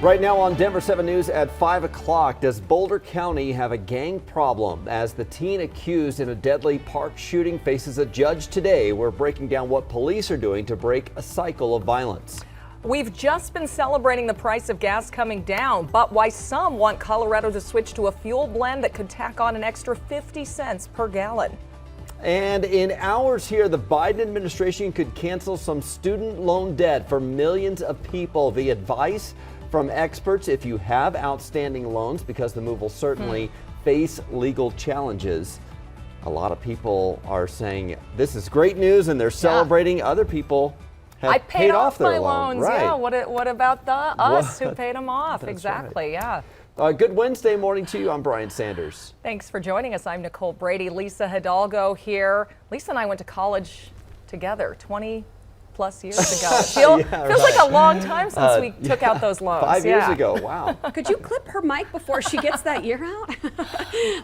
Right now on Denver 7 News at 5 o'clock, does Boulder County have a gang problem? As the teen accused in a deadly park shooting faces a judge today, we're breaking down what police are doing to break a cycle of violence. We've just been celebrating the price of gas coming down, but why some want Colorado to switch to a fuel blend that could tack on an extra 50 cents per gallon. And in hours here, the Biden administration could cancel some student loan debt for millions of people. The advice from experts: if you have outstanding loans, because the move will certainly face legal challenges. A lot of people are saying this is great news and they're celebrating. Other people have paid off their loans. Right. Yeah, what about us who paid them off? Exactly, right. Yeah. Good Wednesday morning to you. I'm Brian Sanders. Thanks for joining us. I'm Nicole Brady. Lisa Hidalgo here. Lisa and I went to college together 20 plus years ago. Feels like a long time since we took out those loans. 5 years ago. Wow. Could you clip her mic before she gets that year out?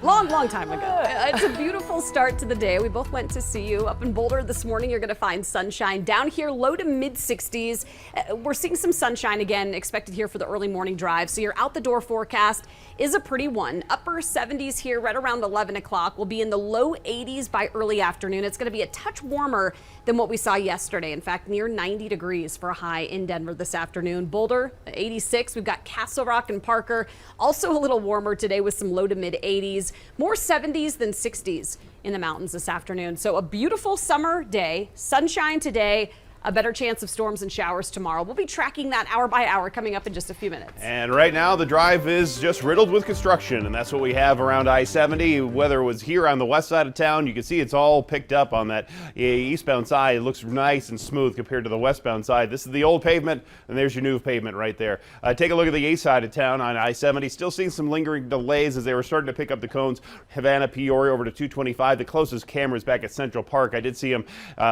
long time ago. It's a beautiful start to the day. We both went to see you up in Boulder this morning. You're going to find sunshine down here, low to mid 60s. We're seeing some sunshine again expected here for the early morning drive. So your out the door forecast is a pretty one. Upper 70s here right around 11 o'clock. We'll be in the low 80s by early afternoon. It's going to be a touch warmer than what we saw yesterday. In fact, near 90 degrees for a high in Denver this afternoon. Boulder, 86. We've got Castle Rock and Parker. Also a little warmer today with some low to mid 80s. More 70s than 60s in the mountains this afternoon. So a beautiful summer day. Sunshine today. A better chance of storms and showers tomorrow. We'll be tracking that hour by hour coming up in just a few minutes. And right now the drive is just riddled with construction, and that's what we have around I-70. Whether it was here on the west side of town, you can see it's all picked up on that eastbound side. It looks nice and smooth compared to the westbound side. This is the old pavement, and there's your new pavement right there. Take a look at the east side of town on I-70. Still seeing some lingering delays as they were starting to pick up the cones. Havana, Peoria over to 225. The closest camera is back at Central Park. I did see them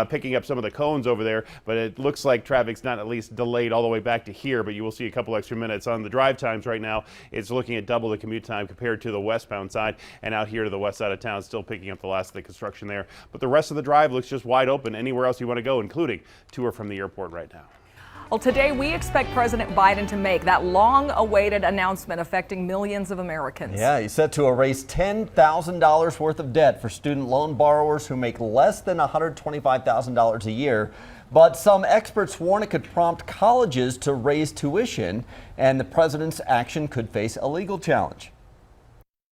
picking up some of the cones over there, but it looks like traffic's not at least delayed all the way back to here, but you will see a couple extra minutes on the drive times right now. It's looking at double the commute time compared to the westbound side, and out here to the west side of town, still picking up the last of the construction there. But the rest of the drive looks just wide open anywhere else you want to go, including to or from the airport right now. Well, today we expect President Biden to make that long-awaited announcement affecting millions of Americans. Yeah, he's set to erase $10,000 worth of debt for student loan borrowers who make less than $125,000 a year. But some experts warn it could prompt colleges to raise tuition, and the president's action could face a legal challenge.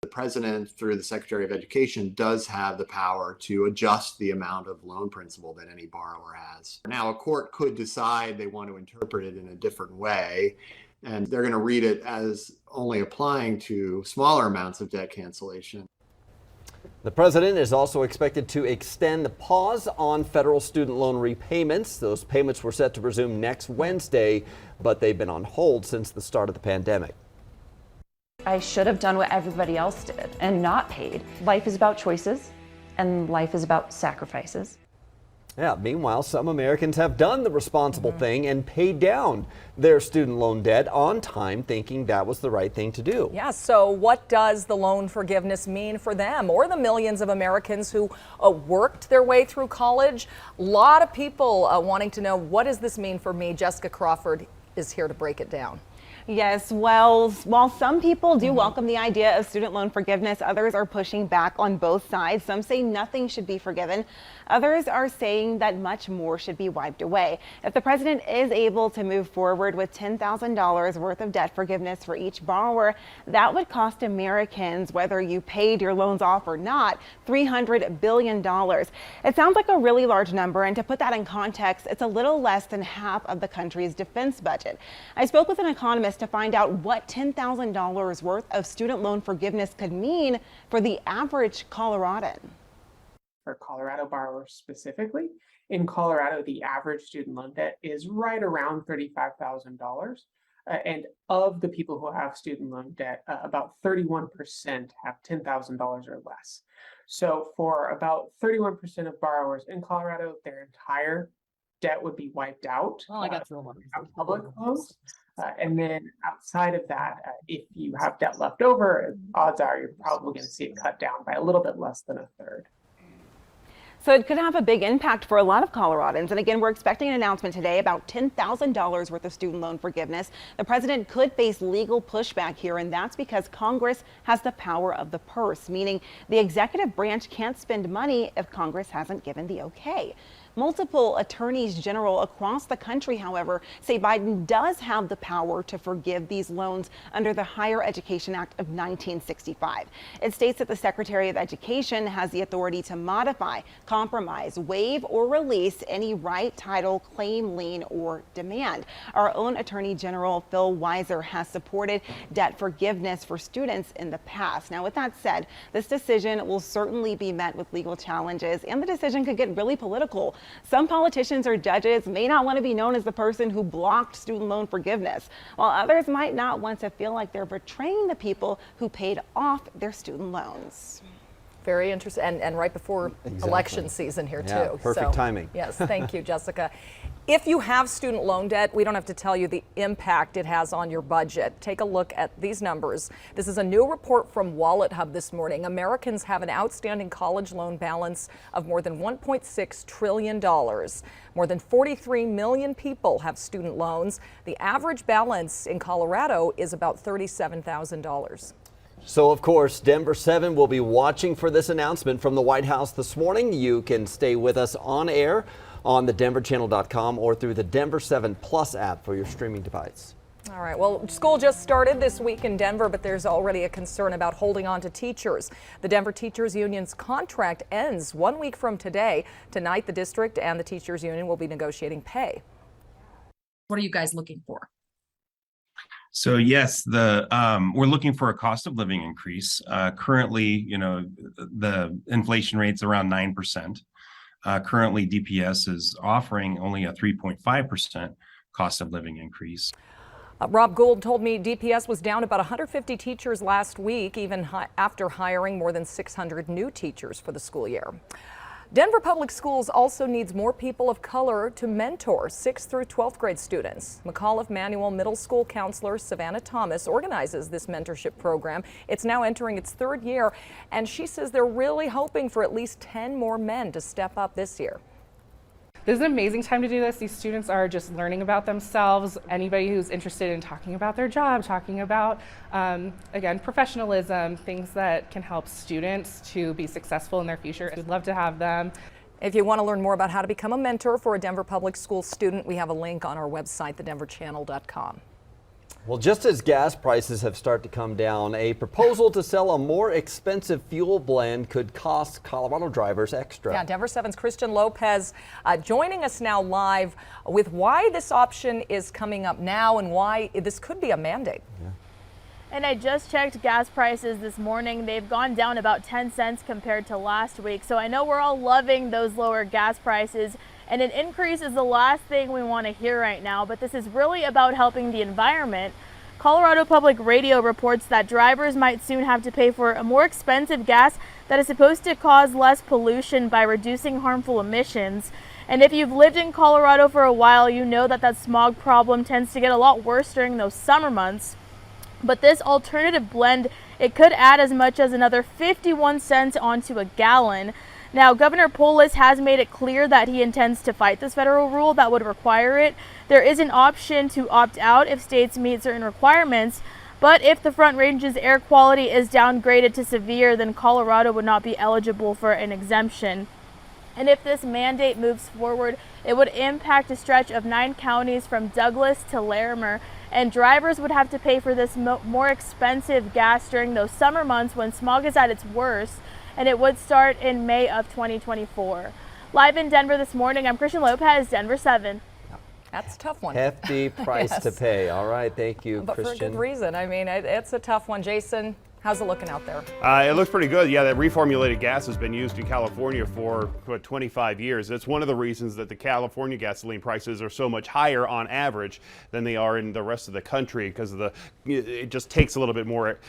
The president, through the Secretary of Education, does have the power to adjust the amount of loan principal that any borrower has. Now, a court could decide they want to interpret it in a different way, and they're going to read it as only applying to smaller amounts of debt cancellation. The president is also expected to extend the pause on federal student loan repayments. Those payments were set to resume next Wednesday, but they've been on hold since the start of the pandemic. I should have done what everybody else did and not paid. Life is about choices, and life is about sacrifices. Yeah, meanwhile, some Americans have done the responsible thing and paid down their student loan debt on time, thinking that was the right thing to do. Yeah, so what does the loan forgiveness mean for them or the millions of Americans who worked their way through college? A lot of people wanting to know, what does this mean for me? Jessica Crawford is here to break it down. Yes, well, while some people do welcome the idea of student loan forgiveness, others are pushing back on both sides. Some say nothing should be forgiven. Others are saying that much more should be wiped away. If the president is able to move forward with $10,000 worth of debt forgiveness for each borrower, that would cost Americans, whether you paid your loans off or not, $300 billion. It sounds like a really large number, and to put that in context, it's a little less than half of the country's defense budget. I spoke with an economist to find out what $10,000 worth of student loan forgiveness could mean for the average Coloradan. For Colorado borrowers specifically, in Colorado, the average student loan debt is right around $35,000. And of the people who have student loan debt, about 31% have $10,000 or less. So for about 31% of borrowers in Colorado, their entire debt would be wiped out. Oh, I got through one. Public loans. And then outside of that, if you have debt left over, odds are you're probably going to see it cut down by a little bit less than a third. So it could have a big impact for a lot of Coloradans. And again, we're expecting an announcement today about $10,000 worth of student loan forgiveness. The president could face legal pushback here, and that's because Congress has the power of the purse, meaning the executive branch can't spend money if Congress hasn't given the okay. Multiple attorneys general across the country, however, say Biden does have the power to forgive these loans under the Higher Education Act of 1965. It states that the Secretary of Education has the authority to modify, compromise, waive, or release any right, title, claim, lien, or demand. Our own Attorney General Phil Weiser has supported debt forgiveness for students in the past. Now, with that said, this decision will certainly be met with legal challenges, and the decision could get really political. Some politicians or judges may not want to be known as the person who blocked student loan forgiveness, while others might not want to feel like they're betraying the people who paid off their student loans. Very interesting, and right before election season here too. Perfect timing. Yes, thank you, Jessica. If you have student loan debt, we don't have to tell you the impact it has on your budget. Take a look at these numbers. This is a new report from Wallet Hub this morning. Americans have an outstanding college loan balance of more than $1.6 trillion. More than 43 million people have student loans. The average balance in Colorado is about $37,000. So, of course, Denver 7 will be watching for this announcement from the White House this morning. You can stay with us on air on the denverchannel.com or through the Denver 7 Plus app for your streaming device. All right, well, school just started this week in Denver, but there's already a concern about holding on to teachers. The Denver Teachers Union's contract ends 1 week from today. Tonight, the district and the Teachers Union will be negotiating pay. What are you guys looking for? So yes, we're looking for a cost of living increase. Currently, the inflation rate's around 9%. Currently, DPS is offering only a 3.5% cost of living increase. Rob Gould told me DPS was down about 150 teachers last week, even after hiring more than 600 new teachers for the school year. Denver Public Schools also needs more people of color to mentor 6th through 12th grade students. McAuliffe Manual Middle School counselor Savannah Thomas organizes this mentorship program. It's now entering its 3rd year, and she says they're really hoping for at least 10 more men to step up this year. This is an amazing time to do this. These students are just learning about themselves. Anybody who's interested in talking about their job, talking about, again, professionalism, things that can help students to be successful in their future. We'd love to have them. If you want to learn more about how to become a mentor for a Denver Public School student, we have a link on our website, thedenverchannel.com. Well, just as gas prices have started to come down, a proposal to sell a more expensive fuel blend could cost Colorado drivers extra. Yeah, Denver 7's Christian Lopez joining us now live with why this option is coming up now and why this could be a mandate. Yeah. And I just checked gas prices this morning. They've gone down about 10 cents compared to last week. So I know we're all loving those lower gas prices. And an increase is the last thing we want to hear right now, but this is really about helping the environment. Colorado Public Radio reports that drivers might soon have to pay for a more expensive gas that is supposed to cause less pollution by reducing harmful emissions. And if you've lived in Colorado for a while, you know that smog problem tends to get a lot worse during those summer months. But this alternative blend, it could add as much as another 51 cents onto a gallon. Now, Governor Polis has made it clear that he intends to fight this federal rule that would require it. There is an option to opt out if states meet certain requirements, but if the Front Range's air quality is downgraded to severe, then Colorado would not be eligible for an exemption. And if this mandate moves forward, it would impact a stretch of 9 counties from Douglas to Larimer, and drivers would have to pay for this more expensive gas during those summer months when smog is at its worst. And it would start in May of 2024. Live in Denver this morning, I'm Christian Lopez, Denver 7. That's a tough one. Hefty price to pay. All right, thank you, but Christian. for a good reason. I mean, it's a tough one. Jason, how's it looking out there? It looks pretty good. Yeah, that reformulated gas has been used in California for 25 years. That's one of the reasons that the California gasoline prices are so much higher on average than they are in the rest of the country, because it just takes a little bit more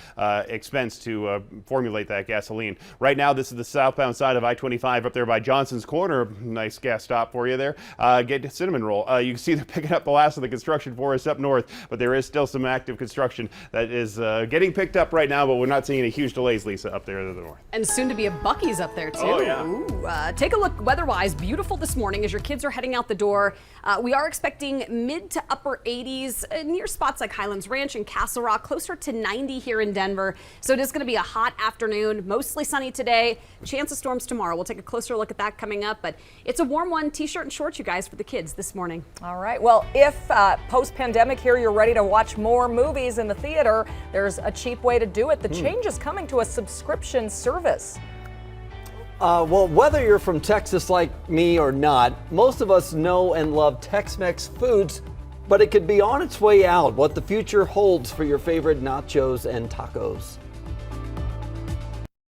expense to formulate that gasoline. Right now, this is the southbound side of I-25 up there by Johnson's Corner. Nice gas stop for you there. Get cinnamon roll. You can see they're picking up the last of the construction for us up north, but there is still some active construction that is getting picked up right now, but we're not seeing any huge delays, Lisa, up there to the north. And soon to be a Buc-ee's up there too. Oh, yeah. Ooh, take a look weather-wise. Beautiful this morning as your kids are heading out the door. We are expecting mid to upper 80s near spots like Highlands Ranch and Castle Rock, closer to 90 here in Denver. So it is going to be a hot afternoon, mostly sunny today. Chance of storms tomorrow. We'll take a closer look at that coming up, but it's a warm one. T-shirt and shorts, you guys, for the kids this morning. All right. Well, if post-pandemic here you're ready to watch more movies in the theater, there's a cheap way to do it. The change is coming to a subscription service. Well, whether you're from Texas like me or not, most of us know and love Tex-Mex foods, but it could be on its way out. What the future holds for your favorite nachos and tacos.